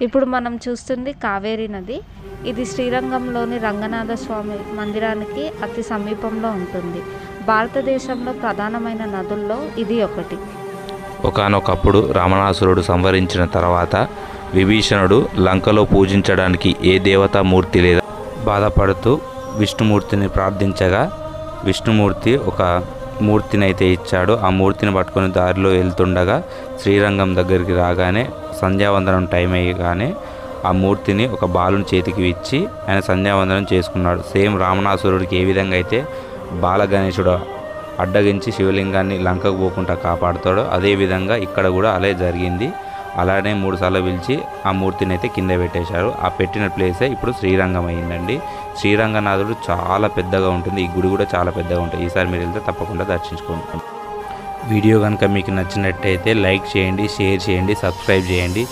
ఇప్పుడు మనం చూస్తుంది కావేరీ నది. ఇది శ్రీరంగంలోని రంగనాథ స్వామి మందిరానికి అతి సమీపంలో ఉంటుంది. భారతదేశంలో ప్రధానమైన నదుల్లో ఇది ఒకటి. ఒకానొకప్పుడు రావణాసురుడు సంహరించిన తర్వాత విభీషణుడు లంకలో పూజించడానికి ఏ దేవతామూర్తి లేదా బాధపడుతూ విష్ణుమూర్తిని ప్రార్థించగా విష్ణుమూర్తి ఒక మూర్తిని అయితే ఇచ్చాడు. ఆ మూర్తిని పట్టుకొని దారిలో వెళ్తుండగా శ్రీరంగం దగ్గరికి రాగానే సంధ్యావందనం టైం అయ్యగానే ఆ మూర్తిని ఒక బాలుని చేతికి ఇచ్చి ఆయన సంధ్యావందనం చేసుకున్నాడు. సేమ్ రావణాసురుడికి ఏ విధంగా అయితే బాల గణేశుడు అడ్డగించి శివలింగాన్ని లంకకు పోకుండా కాపాడుతాడో అదేవిధంగా ఇక్కడ కూడా అలా జరిగింది. అలానే 3 సార్లు పిలిచి ఆ మూర్తిని అయితే కింద పెట్టేశారు. ఆ పెట్టిన ప్లేసే ఇప్పుడు శ్రీరంగం అయిందండి. శ్రీరంగనాథుడు చాలా పెద్దగా ఉంటుంది. ఈ గుడి కూడా చాలా పెద్దగా ఉంటుంది. ఈసారి మీరు వెళ్తే తప్పకుండా దర్శించుకోండి. వీడియో కనుక మీకు నచ్చినట్టయితే లైక్ చేయండి, షేర్ చేయండి, సబ్స్క్రైబ్ చేయండి.